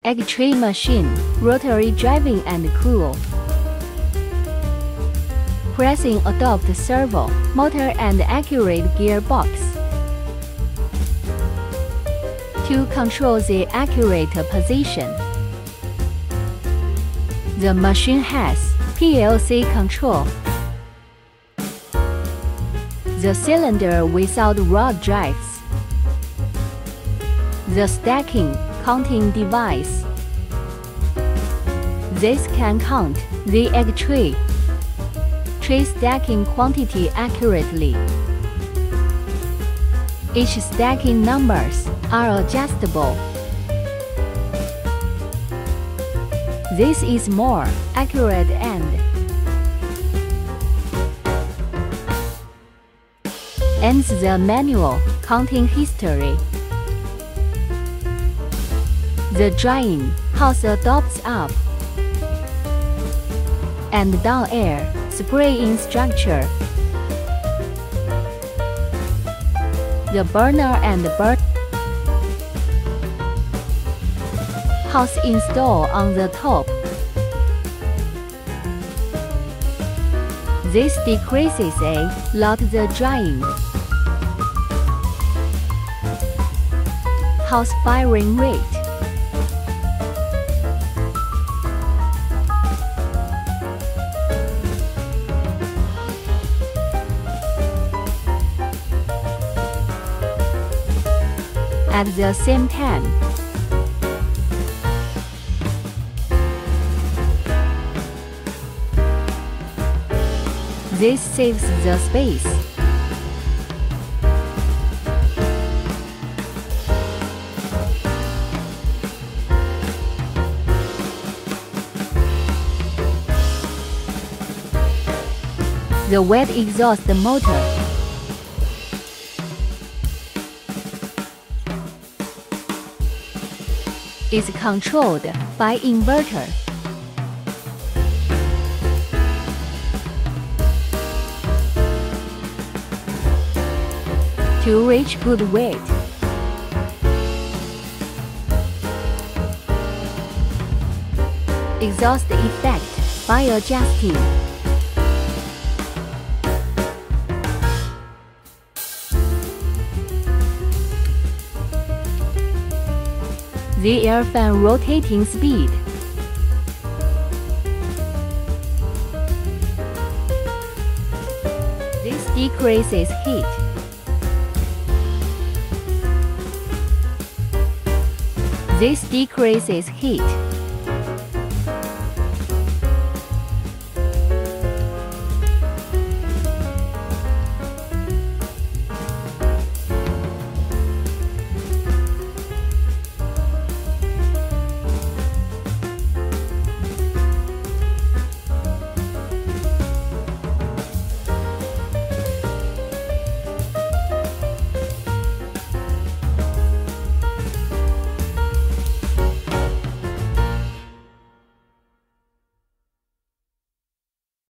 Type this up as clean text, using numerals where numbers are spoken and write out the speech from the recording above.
egg tray machine, rotary driving and cool. Pressing adopt servo, motor and accurate gearbox. To control the accurate position. The machine has PLC control. The cylinder without rod drives. The stacking counting device. This can count the egg tray stacking quantity accurately. Each stacking numbers are adjustable. This is more accurate and ends the manual counting history. The drying house adopts up and down air spraying structure. The burner and burn house install on the top. This decreases a lot the drying. House firing rate. At the same time, this saves the space. The wet exhaust motor. Is controlled by inverter. To reach good weight. Exhaust effect by adjusting. The air fan rotating speed. This decreases heat. This decreases heat.